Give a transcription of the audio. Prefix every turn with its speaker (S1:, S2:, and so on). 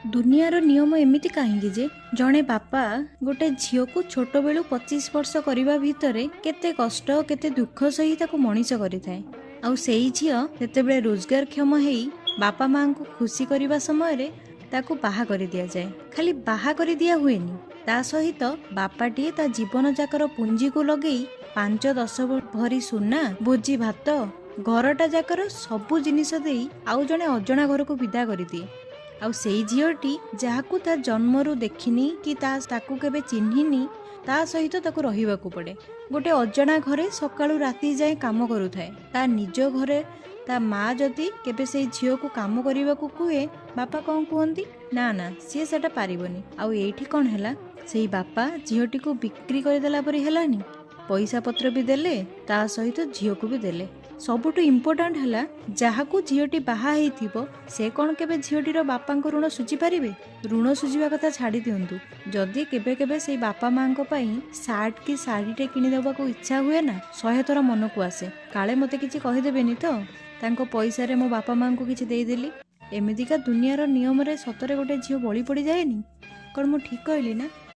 S1: दुनियार नियम एमिति कहीं जे जड़े बापा गोटे झील को छोट बेलू 25 वर्ष करने भितर केते कष्ट केते दुख सही ताको मनीष करिथाए। आउ सेई झील जेतेबेले रोजगार क्षम हेई बापा माँ को खुशी करने समय रे ताको बाहा कर दिया जाए। खाली बाहा कर दिया हुएनी, ता सहित बापाटीए ता जीवन जाकर पुंजी को लगे 5-10 भरी सुना भोजी भात घरटा जाकर सबु जिनिस देई आउ जने अजणा घर को विदा कर दिए। आउ सेई झीलटी जहाकू ता जन्मरू देखिनी कि ताकू केबे चिन्हिनी ता सहित ताकू रहिबाकू पड़े। गोटे अजणा घरे सकाळू राति जाए काम करुथाए। ता निज घरे ता माँ जदि केबे सेई झील को काम करिबाकू कुहे बापा कौन कहती ना ना सी सेटा पारिबनी। आउ एठी कौन हैला सेई बापा झीलटी को बिक्री करदेला परी हेलानी, पैसा पत्र भी देले ता सहित झील को भी देले। सबुठु इम्पोर्टाट है जहाकू झीलटी बाहा हेइथिबो से कौन केबे झीलटीर बापा ऋण सुझी पारिबे। ऋण सुझिबा कथा छाड़ी दियंतु, जदि केबे केबे से बापा माँ सार्ट की शाढ़ीटे किनिदेबाकू इच्छा हुए ना 100 थर मन को आसे काले मते किछि कहिदेबेनी तो तांको पैसा रे मो बापा माँ को किछि देदेली। एमितिका दुनियार नियम रे सतरे गोटे झील बळी पड़ी जाएनी। कौन मु ठीक कहली ना?